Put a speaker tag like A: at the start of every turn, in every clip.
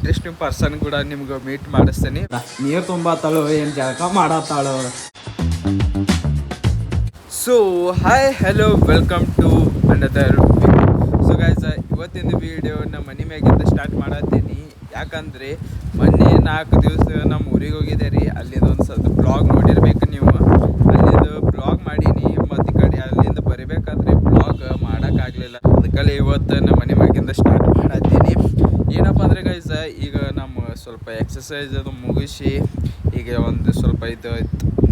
A: Interesting person ಕೂಡ ನಿಮ್ಗೆ meet ಮಾಡಿಸ್ತೀನಿ. ನೀರು ತುಂಬತ್ತಾಳು ಏನು ಜಳಕ ಮಾಡತ್ತಾಳು. So hi hello welcome to another. So guys, ಇವತ್ತಿನ ವಿಡಿಯೋ ನಮ್ಮ ಮನೆ ಮ್ಯಾಗಿಂದ ಸ್ಟಾರ್ಟ್ ಮಾಡತ್ತೀನಿ. ಯಾಕಂದರೆ ಮೊನ್ನೆ 4 ದಿವಸ ನಮ್ಮ ಊರಿಗೆ ಹೋಗಿದ್ದೆ ರೀ. ಅಲ್ಲಿದೊಂದು ಸ್ವಲ್ಪ ಬ್ಲಾಗ್ ನೋಡಿರ್ಬೇಕು ನೀವು. ಅಲ್ಲಿದು ಬ್ಲಾಗ್ ಮಾಡೀನಿ, ಮತ್ತು ಈ ಕಡೆ ಅಲ್ಲಿಂದ ಬರಿಬೇಕಾದ್ರೆ ಬ್ಲಾಗ್ ಮಾಡೋಕ್ಕಾಗಲಿಲ್ಲ. ಅದಕ್ಕಲ್ಲಿ ಇವತ್ತು ನಮ್ಮ ಮನೆ ಮ್ಯಾಗಿಂದ ಸ್ಟಾರ್ಟ್ ಮಾಡತ್ತೀನಿ. ಏನಪ್ಪ ಅಂದರೆ ಗೈಸ್, ಈಗ ನಮ್ಮ ಸ್ವಲ್ಪ ಎಕ್ಸಸೈಸ್ ಅದು ಮುಗಿಸಿ ಈಗ ಒಂದು ಸ್ವಲ್ಪ 5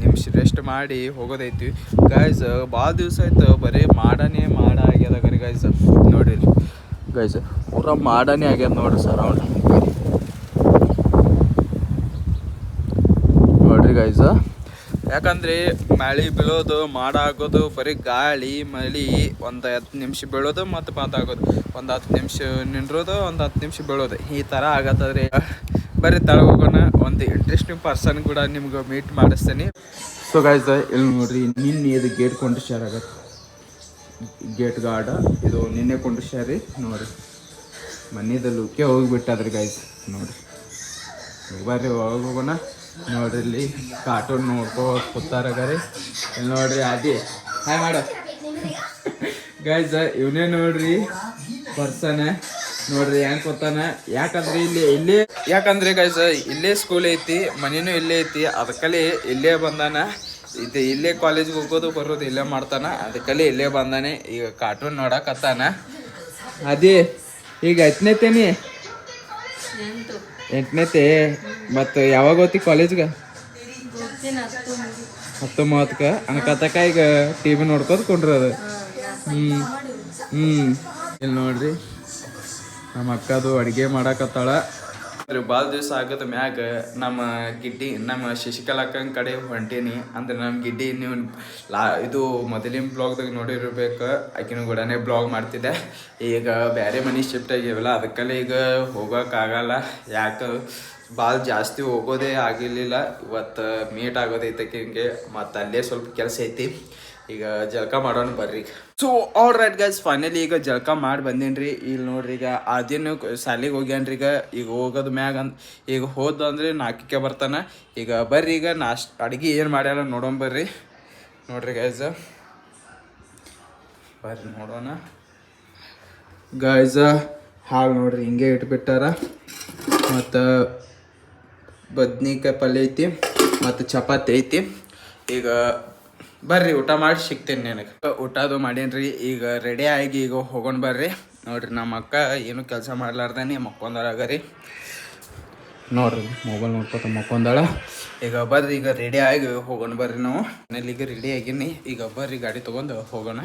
A: ನಿಮಿಷ ರೆಸ್ಟ್ ಮಾಡಿ ಹೋಗೋದೈತಿ ಗೈಸ್. ಭಾಳ ದಿವಸ ಆಯ್ತು ಬರೀ ಮಾಡನೇ ಆಗ್ಯದ ಗೈಸ್. ನೋಡಿರಿ ಗೈಸ್, ಪೂರ ಮಾಡನೇ ಆಗ್ಯದ ನೋಡ್ರಿ ಸರೌಂಡ್. ನೋಡ್ರಿ ಗೈಸ್, ಯಾಕಂದರೆ ಮಳೆ ಬೀಳೋದು ಆಗೋದು ಬರೀ ಗಾಳಿ ಮಳೆ ಒಂದು 10 ನಿಮಿಷ ಬೀಳೋದು ಮತ್ತು ಮಾತಾಗೋದು, ಒಂದು 10 ನಿಮಿಷ ನಿಂಡ್ರೋದು, ಒಂದು 10 ನಿಮಿಷ ಬೀಳೋದು, ಈ ಥರ ಆಗತ್ತದ್ರಿ. ಬರೀ ಹೋಗೋಣ, ಒಂದು ಇಂಟ್ರೆಸ್ಟಿಂಗ್ ಪರ್ಸನ್ ಕೂಡ ನಿಮ್ಗೆ ಮೀಟ್ ಮಾಡಿಸ್ತೀನಿ. ಸೊ ಗೈಸ್, ಇಲ್ಲಿ ನೋಡ್ರಿ, ನಿನ್ನೆ ಇದು ಗೇಟ್ ಕೊಂಡಿಸ್ಯಾರ, ಗೇಟ್ ಗಾರ್ಡ ಇದು ನಿನ್ನೆ ಕೊಂಡಿಸ್ಯಾರಿ. ನೋಡಿರಿ ಮನೆದ ಲುಕ್ಕೆ ಹೋಗಿಬಿಟ್ಟದ್ರಿ ಗೈಸ್. ನೋಡಿರಿ ಬರ್ರಿ ಒಳಗೆ ಹೋಗೋಣ. ನೋಡ್ರಿ ಇಲ್ಲಿ ಕಾರ್ಟೂನ್ ನೋಡ್ಕೋ ಕೂತಾರಗಾರಿ. ಇಲ್ಲಿ ನೋಡ್ರಿ ಅದೇ ಹಾಯ್ ಮಾಡ ಗೈಸ್, ಇವನೇ ನೋಡ್ರಿ ಪರ್ಸನ್. ನೋಡ್ರಿ ಹೆಂಗೆ ಕೂತಾನ. ಯಾಕಂದ್ರೆ ಗೈಸ್ ಇಲ್ಲೇ ಸ್ಕೂಲ್ ಐತಿ, ಮನೇನು ಇಲ್ಲೇ ಐತಿ. ಅದಕ್ಕಲ್ಲಿ ಇಲ್ಲೇ ಬಂದಾನ. ಇದು ಇಲ್ಲೇ ಕಾಲೇಜ್ಗೆ ಹೋಗೋದು ಬರೋದು ಇಲ್ಲೇ ಮಾಡ್ತಾನ. ಅದಕ್ಕಲ್ಲಿ ಇಲ್ಲೇ ಬಂದಾನೆ. ಈಗ ಕಾರ್ಟೂನ್ ನೋಡಕತ್ತಾನ. ಅದೇ ಈಗ 8ನೇತೇನಿ 8ನೇತೆ. ಮತ್ತು ಯಾವಾಗ ಹೋಗ್ತಿ ಕಾಲೇಜ್ಗೆ? 10:30 ಅನ್ಕತಕ ಈಗ TV ನೋಡ್ಕೋದು ಕೊಂಡ್ರದು. ಇಲ್ಲಿ ನೋಡ್ರಿ ನಮ್ಮ ಅಕ್ಕದು ಅಡುಗೆ ಮಾಡಕತ್ತಾಳ. ಭಾಳ ದಿವಸ ಆಗೋದು ಮ್ಯಾಗ ನಮ್ಮ ಶಶಿಕಲಾ ಅಕ್ಕನ ಕಡೆ ಹೊಂಟೀನಿ. ಅಂದ್ರೆ ನಮ್ಮ ಗಿಡ್ಡಿ ನೀವು ಇದು ಮೊದಲಿನ ಬ್ಲಾಗ್ದಾಗ ನೋಡಿರ್ಬೇಕು. ಆಕಿನ ಕೂಡನೇ ಬ್ಲಾಗ್ ಮಾಡ್ತಿದ್ದೆ. ಈಗ ಬೇರೆ ಮನೆ ಶಿಫ್ಟ್ ಆಗ್ಯಾವಲ್ಲ, ಅದಕ್ಕಲ್ಲೇ ಈಗ ಹೋಗೋಕ್ಕಾಗಲ್ಲ. ಯಾಕೆ ಭಾಳ ಜಾಸ್ತಿ ಹೋಗೋದೇ ಆಗಿರಲಿಲ್ಲ. ಇವತ್ತು ಮೀಟ್ ಆಗೋದೈತೆ ಹಿಂಗೆ, ಮತ್ತು ಅಲ್ಲೇ ಸ್ವಲ್ಪ ಕೆಲಸ ಐತಿ. ಈಗ ಜಳಕ ಮಾಡೋಣ ಬರ್ರಿ. So all right guys, finally ಈಗ ಜಳಕ ಮಾಡಿ ಬಂದೇನ್ರಿ. ಇಲ್ಲಿ ನೋಡ್ರಿ, ಈಗ ಅದೇನು ಶಾಲೆಗೆ ಹೋಗ್ಯಾನ್ರಿ. ಈಗ ಹೋಗೋದು ಮ್ಯಾಗ ಈಗ ಹೋದಂದ್ರೆ 4ಕ್ಕೆ ಬರ್ತಾನೆ. ಈಗ ಬರ್ರಿ, ಈಗ ಅಡುಗೆ ಏನು ಮಾಡ್ಯಾರ ನೋಡೋಣ ಬರ್ರಿ. ನೋಡ್ರಿ ಗೈಸ್, ಬರ್ರಿ ನೋಡೋಣ ಗೈಸ್. ಹಾಲು ನೋಡ್ರಿ ಹಿಂಗೆ ಇಟ್ಬಿಟ್ಟಾರ. ಮತ್ತು ಬದ್ನಿಕಾಯಿ ಪಲ್ಯ ಐತಿ, ಮತ್ತು ಚಪಾತಿ ಐತಿ. ಈಗ ಬರ್ರಿ ಊಟ ಮಾಡಿ ಸಿಗ್ತೇನೆ ನನಗೆ. ಊಟದು ಮಾಡೇನ್ರಿ. ಈಗ ರೆಡಿ ಆಗಿ ಈಗ ಹೋಗೋಣ ಬರ್ರಿ. ನೋಡ್ರಿ ನಮ್ಮ ಅಕ್ಕ ಏನು ಕೆಲಸ ಮಾಡ್ಲಾರ್ದಾನೆ ಮಕ್ಕೊಂದಾಳಾಗರಿ. ನೋಡ್ರಿ ಮೊಬೈಲ್ ನೋಡ್ಕೊತ ಮಕ್ಕೊಂದಾಳ. ಈಗ ಬರ್ರಿ ಈಗ ರೆಡಿ ಆಗಿ ಹೋಗೋಣ ಬರ್ರಿ. ನಾವು ಮನೇಲಿ ಈಗ ರೆಡಿ ಆಗೀನಿ. ಈಗ ಬರ್ರಿ ಗಾಡಿ ತೊಗೊಂಡು ಹೋಗೋಣ.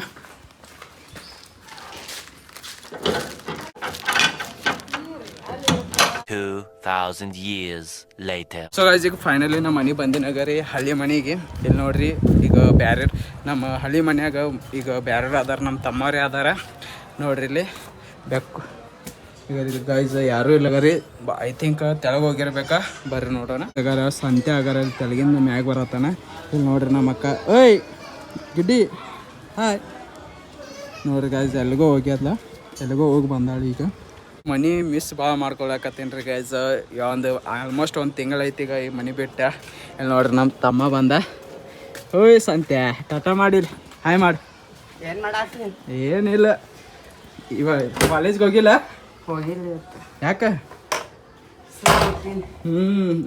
A: ಸೊ ಗೈಸ್, ಈಗ ಫೈನಲಿ ನಮ್ಮ ಮನೆ ಬಂದಿನಾಗ ರೀ, ಹಳ್ಳಿ ಮನೆಗೆ. ಇಲ್ಲಿ ನೋಡ್ರಿ, ಈಗ ಬ್ಯಾರೆ ನಮ್ಮ ಹಳ್ಳಿ ಮನ್ಯಾಗ ಈಗ ಬ್ಯಾರೆ ಅದಾರ, ನಮ್ಮ ತಮ್ಮರೇ ಅದಾರ. ನೋಡ್ರಿ ಇಲ್ಲಿ ಬೆಕ್ಕು. ಈಗ ಗೈಸ್ ಯಾರೂ ಇಲ್ಲ ರೀ. ಐ ಥಿಂಕ್ ತೆಳಗೆ ಹೋಗಿರ್ಬೇಕಾ. ಬರ್ರಿ ನೋಡೋಣ. ಈಗ ಸಂತೆ ಆಗಾರ ತೆಳಗಿಂದ ಮ್ಯಾಗ ಬರತ್ತಾನ. ಇಲ್ಲಿ ನೋಡ್ರಿ ನಮ್ಮ ಅಕ್ಕ. ಓಯ್ ಗಿಡ್ಡಿ ಹಾಯ್. ನೋಡ್ರಿ ಗೈಸ್, ಎಲ್ಲಿಗೋ ಹೋಗ್ಯದಲ್ಲ, ಎಲ್ಲಿಗೋ ಹೋಗಿ ಬಂದಾಳಿ. ಈಗ ಮನೆ ಮಿಸ್ ಭಾಳ ಮಾಡ್ಕೊಳಕತ್ತೀನಿ ರೀ ಗೈಸ್. ಆಲ್ಮೋಸ್ಟ್ 1 ತಿಂಗಳೈತಿ ಈಗ ಈ ಮನೆ ಬಿಟ್ಟ. ಇಲ್ಲಿ ನೋಡ್ರಿ ನಮ್ಮ ತಮ್ಮ ಬಂದ. ಓಯ್ ಸಂತೆ ಟಾಟಾ ಮಾಡಿರಿ, ಹಾಯ್ ಮಾಡಿ. ಏನು ಮಾಡಾಕ್ತೀನಿ? ಏನಿಲ್ಲ, ಇವಾಗ ಕಾಲೇಜ್ಗೆ ಹೋಗಿಲ್ಲ. ಯಾಕೆ?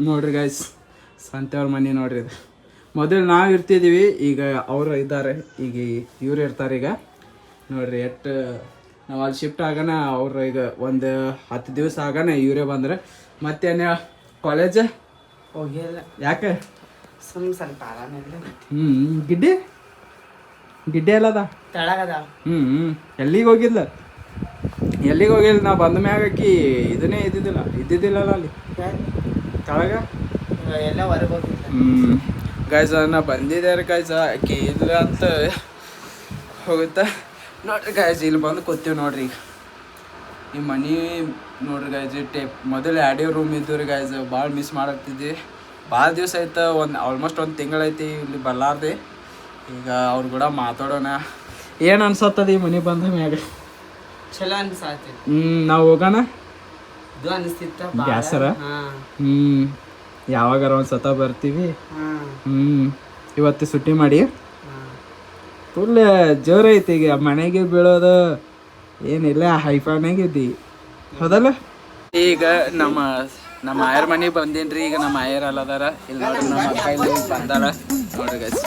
A: ನೋಡ್ರಿ ಗೈಸ್, ಸಂತೆ ಅವ್ರ ಮನೆ ನೋಡ್ರಿ. ಇದು ಮೊದಲು ನಾವು ಇರ್ತಿದ್ದೀವಿ, ಈಗ ಅವರು ಇದ್ದಾರೆ. ಈಗ ಇವ್ರು ಇರ್ತಾರೆ. ಈಗ ನೋಡ್ರಿ ಎಷ್ಟು ನಾವು ಅಲ್ಲಿ ಶಿಫ್ಟ್ ಆಗೋಣ. ಅವ್ರು ಈಗ ಒಂದು 10 ದಿವಸ ಆಗೋಣ ಇವರೇ ಬಂದ್ರೆ. ಮತ್ತೇನು ಕಾಲೇಜ್ ಹೋಗಿಲ್ಲ. ಯಾಕೆ? ಸ್ವಲ್ಪ ಗಿಡ್ಡಿ ಎಲ್ಲದ ತೆಳಗದ. ಎಲ್ಲಿಗೆ ಹೋಗಿಲ್ಲ ನಾವು ಬಂದ ಮ್ಯಾಗ ಆಕಿ ಇದನ್ನೇ ಇದ್ದಿದ್ದಿಲ್ಲಲ್ಲ ಅಲ್ಲಿ ತೆಳಗ ಎಲ್ಲ ಹೊರಗೆ ಹೋಗಿಲ್ಲ. ಗೈಸ್ ನಾ ಬಂದಿದ್ದಾರೆ ಗೈಸ್, ಆಕಿ ಇಲ್ಲ ಅಂತ ಹೋಗುತ್ತಾ. ನೋಡ್ರಿ ಗೈಸ್, ಇಲ್ಲಿ ಬಂದು ಕೂತೀವಿ ನೋಡ್ರಿ. ಈ ಮನೆ ನೋಡ್ರಿ ಗೈಸ್, ಮೊದಲು ಆಡಿಯೋ ರೂಮ್ ಇದ್ದು ಗೈಸ್. ಭಾಳ ಮಿಸ್ ಮಾಡಾಕ್ತಿದ್ವಿ. ಭಾಳ ದಿವಸ ಆಯ್ತು, ಆಲ್ಮೋಸ್ಟ್ 1 ತಿಂಗಳೈತಿ ಇಲ್ಲಿ ಬರ್ಲಾರ್ದೆ. ಈಗ ಅವ್ರು ಕೂಡ ಮಾತಾಡೋಣ. ಏನು ಅನ್ಸತ್ತದ ಈ ಮನೆ ಬಂದ ಮ್ಯಾಗ? ಚಲೋ ಅನ್ಸತ್ತೆ. ನಾವು ಹೋಗೋಣ ಬ್ಯಾಸರ ಯಾವಾಗಾರ ಒಂದು ಸತ ಬರ್ತೀವಿ. ಇವತ್ತು ಸುಟ್ಟಿ ಮಾಡಿ ಫುಲ್ ಜೋರ ಐತಿ. ಈಗ ಮನೆಗೆ ಬೀಳೋದು ಏನಿಲ್ಲ, ಹೈಫಾನಾಗಿದ್ದಿ ಹೌದಲ್ಲ. ಈಗ ನಮ್ಮ ಆಯರ್ ಮನೆಗೆ ಬಂದೇನ್ರಿ. ಈಗ ನಮ್ಮ ಆಯರ್ ಅಲ್ಲದಾರ ಇಲ್ಲಿ ನೋಡ್ರಿ, ನಮ್ಮ ಅಕ್ಕ ಇಲ್ಲಿ ಬಂದಾರ ನೋಡ್ರಿ ಗೈಸ್.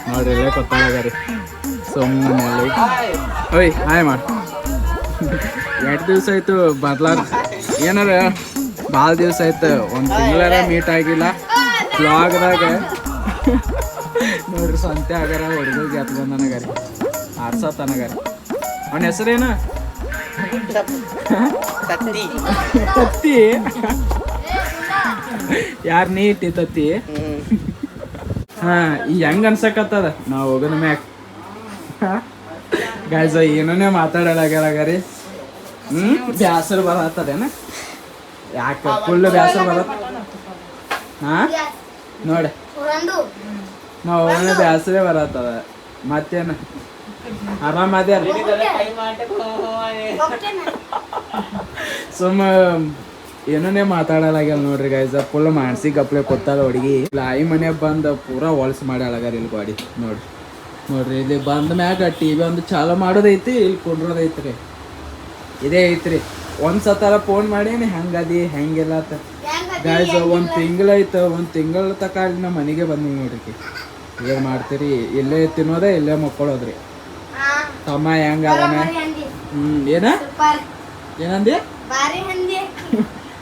A: ನೋಡ್ರಿ ಇಲ್ಲೇ ಕೊತ್ತಾಗರಿ ಸುಮ್ಮನೆ. ಓಯ್ ಹಾಯ್ ಮಾಡಿ 2 ದಿವಸ ಆಯ್ತು ಬದ್ಲಾರ, ಏನಾರ ಭಾಳ ದಿವಸ ಆಯ್ತು, ಒಂದು ತಿಂಗಳಾರ ಮೀಟ್ ಆಗಿಲ್ಲ. ಬ್ಲಾಗ್ದಾಗ ನೋಡ್ರಿ ಸಂತೆ ಆಗಾರ ಹುಡುಗರಿಗೆ ಎತ್ ಬಂದನಗಾರಿ, ಆರ್ಸತ್ತನಗಾರಿ. ಅವನ ಹೆಸರೇನು? ತತ್ತಿ. ಯಾರು ನೀ ಇಟ್ಟಿ ತತ್ತಿ? ಹಾ, ಈ ಹೆಂಗ್ ಅನ್ಸಕತ್ತದ ನಾವು ಹೋಗೋದ ಮ್ಯಾಕ್. ಗಾಯ್ಸ ಏನನೇ ಮಾತಾಡಲಾಗ್ಯಾರಿ. ಬ್ಯಾಸರ ಬರತ್ತದೇನ? ಯಾಕೆ ಫುಲ್ ಬ್ಯಾಸರ ಬರತ್ತ? ಹಾ ನೋಡಿ ನಾವು ಬ್ಯಾಸರೇ ಬರತ್ತದ. ಮತ್ತೇನು ಆರಾಮದ್ಯಾರ? ಸುಮ್ಮ ಏನನೇ ಮಾತಾಡಲಾಗ್ಯಾರ ನೋಡ್ರಿ ಗೈಸ. ಫುಲ್ ಮಾನಸಿಕ ಗಪ್ಲೆ ಕೊತ್ತಾಳ ಹುಡುಗಿ. ಆಯಿ ಮನ್ಯಾಗ ಬಂದು ಪೂರಾ ಹೊಲ್ಸ್ ಮಾಡ್ಯಾಳಗಾರ ಇಲ್ಲಿ ಗಾಡಿ ನೋಡ್ರಿ. ನೋಡ್ರಿ ಇಲ್ಲಿ ಬಂದ ಮ್ಯಾಗ TV ಒಂದು ಚಾಲು ಮಾಡೋದೈತಿ, ಇಲ್ಲಿ ಕುಂಡ್ರೋದೈತ್ರಿ. ಇದೇ ಐತ್ರಿ. ಒಂದ್ಸತಾರ ಫೋನ್ ಮಾಡೀನಿ ಹೆಂಗದಿ ಹೆಂಗಿಲ್ಲ ಅಂತ ಗೈಸ್. ಒಂದು ತಿಂಗಳಾಯ್ತು, ಒಂದು ತಿಂಗಳ ತಕ ಅಲ್ಲಿ ನಮ್ಮ ಮನೆಗೆ ಬಂದಿ ನೋಡ್ರಿ. ಏನ್ ಮಾಡ್ತೀರಿ, ಇಲ್ಲೇ ತಿನ್ನೋದೇ ಇಲ್ಲೇ ಮಕ್ಕೊಳ್ಳೋದ್ರಿ. ತಮ್ಮ ಹೆಂಗ ಅದನ? ಏನ ಏನಂದಿ?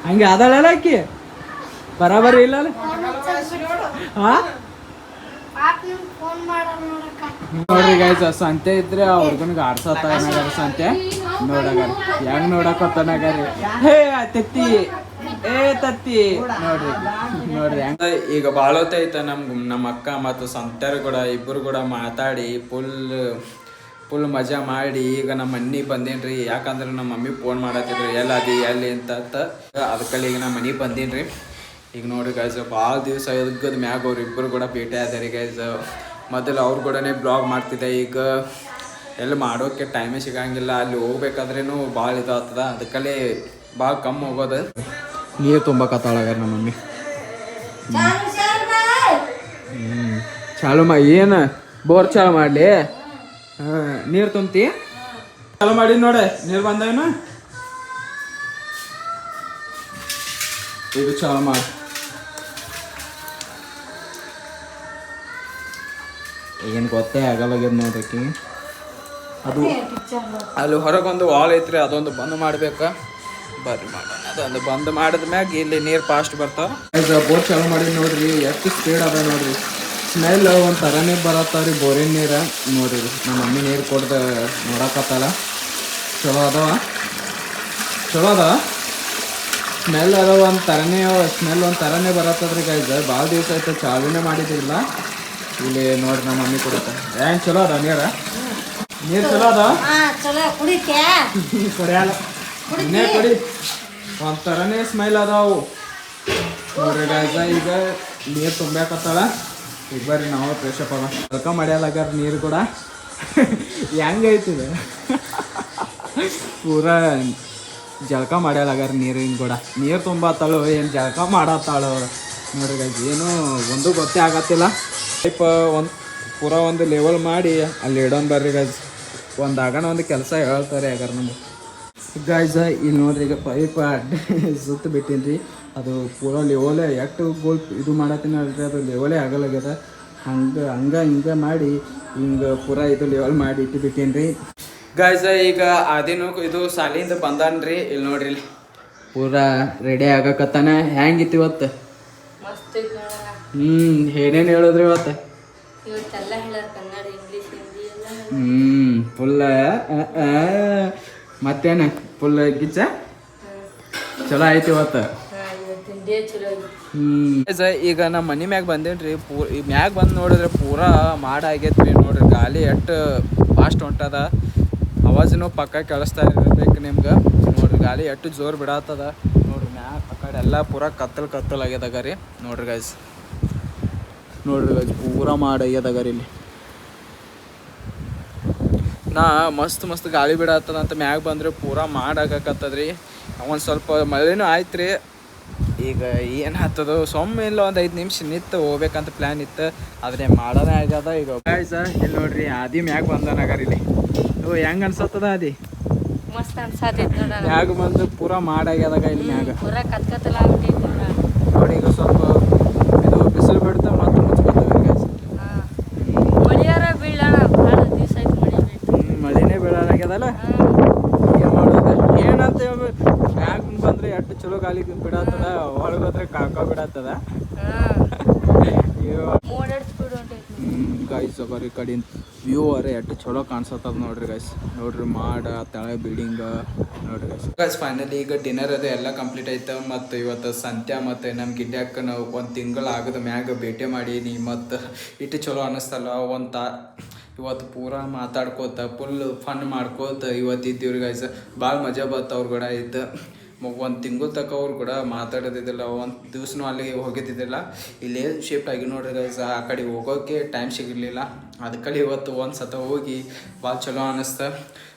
A: ಹಂಗೆ ಅದಲ್ಲ ಆಕಿ ಬರಾಬರಿ ಇಲ್ಲ. ಹಾ ನೋಡ್ರಿ ಗೈಸ್, ಸಂತೆ ಇದ್ರೆ ಅವ್ರಿಗನ್ಗೆ ಆಡ್ಸತ್ತ ಏನಾಗಾರ ಸಂತೆ ನೋಡಗಾರ ಹೆಂಗ್ ನೋಡಕತ್ತನಾಗಾರಿ. ಹೇ ತತ್ತಿ, ತತ್ತಿ ನೋಡ್ರಿ ಹೆಂಗ. ಈಗ ಭಾಳ ಹೊತ್ತೈತ ನಮ್ಮ ಅಕ್ಕ ಮತ್ತು ಸಂತ್ಯಾರ ಕೂಡ ಇಬ್ಬರು ಕೂಡ ಮಾತಾಡಿ ಫುಲ್ ಮಜಾ ಮಾಡಿ ಈಗ ನಮ್ಮ ಮನೆಗೆ ಬಂದೇನ್ರಿ. ಯಾಕಂದ್ರೆ ನಮ್ಮ ಮಮ್ಮಿ ಫೋನ್ ಮಾಡತ್ತಿದ್ರು ಎಲ್ಲದಿ ಎಲ್ಲಿ ಅಂತ. ಅದಕ್ಕಲ್ಲಿ ಈಗ ನಮ್ಮ ಮನೆಗೆ ಬಂದೀನಿ. ಈಗ ನೋಡ್ರಿ ಗೈಸ್, ಭಾಳ ದಿವಸ ಎದ್ಗದ ಮ್ಯಾಗ ಅವ್ರು ಇಬ್ಬರು ಕೂಡ ಭೇಟಿ ಆದಾರಿ ಗೈಸ್. ಮೊದಲು ಅವ್ರ ಕೂಡನೇ ಬ್ಲಾಗ್ ಮಾಡ್ತಿದ್ದೆ, ಈಗ ಎಲ್ಲಿ ಮಾಡೋಕ್ಕೆ ಟೈಮೇ ಸಿಗಂಗಿಲ್ಲ. ಅಲ್ಲಿ ಹೋಗ್ಬೇಕಾದ್ರೇನು ಭಾಳ ಇದಾಗ್ತದ, ಅದಕ್ಕಲ್ಲೇ ಭಾಳ ಕಮ್ಮಿ ಹೋಗೋದು. ನೀರು ತುಂಬಕತ್ತಾಳಗಾರ ನಮ್ಮ ಮಮ್ಮಿ. ಚಾಲು ಏನು ಬೋರ್ ಚಾಲು ಮಾಡಲಿ? ನೀರು ತುಂಬಿ ಚಾಲು ಮಾಡಿ ನೋಡಿ. ನೀರು ಬಂದೇನು? ಇದು ಚಾಲು ಮಾಡಿ. ಏನು ಗೊತ್ತೇ ಆಗಲ್ಲಾಗ್ಯದ ನೋಡ್ರಿ. ಅದು ಅಲ್ಲಿ ಹೊರಗೊಂದು ವಾಲ್ ಐತ್ರಿ, ಅದೊಂದು ಬಂದ್ ಮಾಡ್ಬೇಕಾ. ಬರ್ರಿ ಮಾಡೋಣ. ಅದೊಂದು ಬಂದ್ ಮಾಡಿದ ಮ್ಯಾಗ ಇಲ್ಲಿ ನೀರು ಫಾಸ್ಟ್ ಬರ್ತಾವ. ಬೋರ್ ಚಾಲು ಮಾಡಿ ನೋಡ್ರಿ, ಎಷ್ಟು ಸ್ಪೀಡ್ ಅದ ನೋಡ್ರಿ. ಸ್ಮೆಲ್ ಒಂದು ಥರನೇ ಬರತ್ತಾವ್ರಿ ಬೋರಿನ ನೀರು. ನೋಡ್ರಿ ನಮ್ಮ ಮಮ್ಮಿ ನೀರು ಕೊಡ್ದ ನೋಡಕತ್ತಲ್ಲ. ಚಲೋ ಅದಾವ, ಚಲೋ ಅದ. ಸ್ಮೆಲ್ ಅದ ಒಂದು ಥರನೇ, ಸ್ಮೆಲ್ ಒಂದು ಥರನೇ ಬರತ್ತದ್ರಿ ಗೈಸ್. ಭಾಳ ದಿವಸ ಆಯ್ತು ಚಾಲೂನೇ ಮಾಡಿದ್ದಿಲ್ಲ. ಇಲ್ಲಿ ನೋಡ್ರಿ ನಮ್ಮ ಮಮ್ಮಿ ಕೊಡುತ್ತೆ. ಹೆಂಗ್ ಚಲೋ ಅದ ನೀರು? ನೀರು ಚಲೋ ಅದ? ಕುಡಿಯಲ್ಲ, ಇನ್ನೇ ಕುಡಿ. ಒಂದು ಥರನೇ ಸ್ಮೆಲ್ ಅದಾವು ನೋಡ್ರಿ ಗೈಸ್. ಈಗ ನೀರು ತುಂಬ್ಯಾಕತ್ತಾಳ. ಈಗ ಬರ್ರಿ ನಾವು ಫ್ರೆಶ್ ಅಪ್ ಆಗ. ಜಳಕ ಮಾಡ್ಯಾಲಾಗಾರ ನೀರು ಕೂಡ ಹೆಂಗೈತಿದೆ. ಪೂರಾ ಜಳಕ ಮಾಡ್ಯಾಲಾಗಾರ ನೀರಿನ ಕೂಡ. ನೀರು ತುಂಬತ್ತಾಳು ಏನು ಜಳಕ ಮಾಡತ್ತಾಳು ನೋಡ್ರಿ ಗೈಸ್. ಏನು ಒಂದು ಗೊತ್ತೇ ಆಗತ್ತಿಲ್ಲ. ಪೈಪ್ ಪೂರಾ ಒಂದು ಲೆವೆಲ್ ಮಾಡಿ ಅಲ್ಲಿ ಇಡೋನ್ ಬರ್ರಿ ಗೈಸ್. ಒಂದು ಆಗಣ ಒಂದು ಕೆಲಸ ಹೇಳ್ತಾರೆ ಆಗಾರ ನಮ್ಗೆ ಗೈಸ್. ಇಲ್ಲಿ ನೋಡ್ರಿ ಈಗ ಪೈಪ್ ಸುತ್ತ ಬಿಟ್ಟಿನ್ರಿ. ಅದು ಪೂರಾ ಲೆವೆಲೇ ಎಷ್ಟು ಗೋಲ್ ಇದು ಮಾಡತ್ತೀನಿ ಅಲ್ರಿ, ಅದು ಲೆವೆಲೇ ಆಗಲ್ಲಾಗ್ಯದ. ಹಿಂಗೆ ಮಾಡಿ ಹಿಂಗೆ ಪೂರಾ ಇದು ಲೆವೆಲ್ ಮಾಡಿ ಇಟ್ಟು ಬಿಟ್ಟೇನ್ರಿ ಗೈಸ್. ಈಗ ಅದೇನು ಇದು ಸಾಲಿಂದ ಬಂದಾನ್ರಿ. ಇಲ್ಲಿ ನೋಡ್ರಿ, ಇಲ್ಲಿ ಪೂರಾ ರೆಡಿ ಆಗಕತ್ತಾನ. ಹೆಂಗಿತ್ತು ಇವತ್ತು? ಏನೇನು ಹೇಳಿದ್ರಿ ಇವತ್ತು? ಫುಲ್ ಮತ್ತೇನ ಫುಲ್ ಗಿಚ್ಚ ಚಲೋ ಆಯ್ತು ಇವತ್ತು. ಈಗ ನಮ್ಮ ಮನೆ ಮ್ಯಾಗ ಬಂದೇನ್ರಿ. ಈ ಮ್ಯಾಗ ಬಂದು ನೋಡಿದ್ರೆ ಪೂರಾ ಮಾಡ ಆಗೈತ್ರಿ. ನೋಡ್ರಿ ಗಾಳಿ ಎಷ್ಟು ಫಾಸ್ಟ್ ಹೊಂಟದ, ಅವಾಜನು ಪಕ್ಕ ಕೇಳಿಸ್ತಾ ಇರ್ಬೇಕು ನಿಮ್ಗೆ. ನೋಡ್ರಿ ಗಾಳಿ ಎಷ್ಟು ಜೋರು ಬಿಡತ್ತದ ನೋಡ್ರಿ. ಮ್ಯಾಗ ಆ ಕಡೆ ಎಲ್ಲ ಪೂರಾ ಕತ್ತಲ್ ಆಗ್ಯದಾಗ ರೀ. ನೋಡ್ರಿ ಗೈಸ್, ನೋಡ್ರಿ ಗೈಸ್ ಪೂರಾ ಮಾಡ ಆಗ್ಯದಾಗ ರೀ. ಇಲ್ಲಿ ನಾ ಮಸ್ತ್ ಗಾಳಿ ಬಿಡತ್ತದ ಅಂತ ಮ್ಯಾಗ ಬಂದ್ರೆ ಪೂರಾ ಮಾಡಾಕತ್ತದ್ರಿ. ಒಂದು ಸ್ವಲ್ಪ ಮಳೆನೂ ಆಯ್ತು ರೀ. ಈಗ ಏನು ಹತ್ತದು ಸೊಮ್ಮೆ ಇಲ್ಲ ಒಂದು 5 ನಿಮಿಷ ನಿಂತು ಹೋಗ್ಬೇಕಂತ ಪ್ಲ್ಯಾನ್ ಇತ್ತು, ಆದರೆ ಮಾಡೋದೇ ಆಗ್ಯದ. ಈಗ ಗಾಯ್ಸ ಇಲ್ಲಿ ನೋಡ್ರಿ ಆದಿ ಮ್ಯಾಗ ಬಂದನಗರ ಇಲ್ಲಿ. ಓ ಹೆಂಗೆ ಅನ್ಸತ್ತದ ಆದಿ?
B: ಮಸ್ತ್ ಅನ್ಸಾತೈತಿ
A: ಮ್ಯಾಗ ಬಂದು ಪೂರಾ ಮಾಡಾಗ್ಯದಾಗ ಇಲ್ಲಿ ಮ್ಯಾಗ
B: ಪೂರಾ ಕತ್ಕತ್ತಲ ಆಗ್ಬಿಟ್ಟೈತಿ
A: ನೋಡಿ. ಈಗ ಸ್ವಲ್ಪ ಇದು ಬಿಸಿಲು ಬಿಡ್ತಾ ಮತ್ತೆ ಮುಚ್ಕೊತವೆ ಗಾಯ್ಸ್.
B: ಮಳಿಯಾರ ಬೀಳೋಣ ಭಾಳ ದಿವಸ ಆಯ್ತು ಮಳಿ ಬೀಳ್ತು.
A: ಮಳಿನೇ ಬೀಳಾಗ್ಯದಲ್ಲ, ಏನು ಮಾಡೋದು ಏನಂತ ಮ್ಯಾಗ ಬಂದ್ರೆ ಎಷ್ಟು ಚಲೋ ಗಾಳಿ ಬಿಡತ್ತದ, ಒಳಗೋದ್ರೆ ಕಾಕ ಬಿಡತ್ತದ. ಗೈಸ್ ಈ ಕಡೆ ವ್ಯೂ ಅರೆ ಎಷ್ಟು ಚಲೋ ಕಾಣಿಸತ್ತದ ನೋಡ್ರಿ ಗೈಸ್. ನೋಡ್ರಿ ಮಾಡ ತಳ ಬಿಲ್ಡಿಂಗ್ ನೋಡ್ರಿ ಗೈಸ್. ಫೈನಲಿ ಈಗ ಡಿನ್ನರ್ ಅದು ಎಲ್ಲ ಕಂಪ್ಲೀಟ್ ಆಯ್ತು. ಮತ್ತು ಇವತ್ತು ಸಂತ್ಯ ಮತ್ತು ನಮ್ಮ ಗಿಡ್ಯಾಕ ನಾವು 1 ತಿಂಗಳು ಆಗದ ಮ್ಯಾಗ ಭೇಟಿ ಮಾಡೀನಿ. ಮತ್ತು ಇಟ್ಟು ಚಲೋ ಅನ್ನಿಸ್ತಲ್ಲ ಇವತ್ತು ಪೂರಾ ಮಾತಾಡ್ಕೋತ ಫುಲ್ ಫನ್ ಮಾಡ್ಕೋತ ಇವತ್ತು ಇದ್ದೀವ್ರಿ ಗೈಸ್. ಭಾಳ ಮಜಾ ಬತ್ತು ಅವ್ರ ಕೂಡ ಇತ್ತು. 1 ತಿಂಗಳು ತನಕ ಅವ್ರು ಕೂಡ ಮಾತಾಡೋದಿದ್ದಿಲ್ಲ, 1 ದಿವ್ಸನೂ ಅಲ್ಲಿಗೆ ಹೋಗಿದ್ದಿದ್ದಿಲ್ಲ. ಇಲ್ಲೇ ಶಿಫ್ಟ್ ಆಗಿ ನೋಡ್ರಿ ಗೈಸ್. ಆ ಕಡೆ ಹೋಗೋಕ್ಕೆ ಟೈಮ್ ಸಿಗಿರಲಿಲ್ಲ, ಅದಕ್ಕಲ್ಲಿ ಇವತ್ತು ಒಂದು ಸತ ಹೋಗಿ ಭಾಳ ಚಲೋ ಅನ್ನಿಸ್ತು.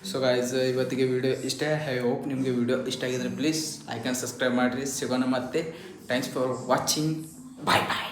A: ಸೊ ಗೈಸ್ ಇವತ್ತಿಗೆ ವಿಡಿಯೋ ಇಷ್ಟೇ. ಐ ಹೋಪ್ ನಿಮಗೆ ವಿಡಿಯೋ ಇಷ್ಟ ಆಗಿದ್ರೆ ಪ್ಲೀಸ್ ಲೈಕ್ ಆ್ಯಂಡ್ ಸಬ್ಸ್ಕ್ರೈಬ್ ಮಾಡಿರಿ. ಸಿಗೋಣ ಮತ್ತೆ. Thanks for watching. Bye bye.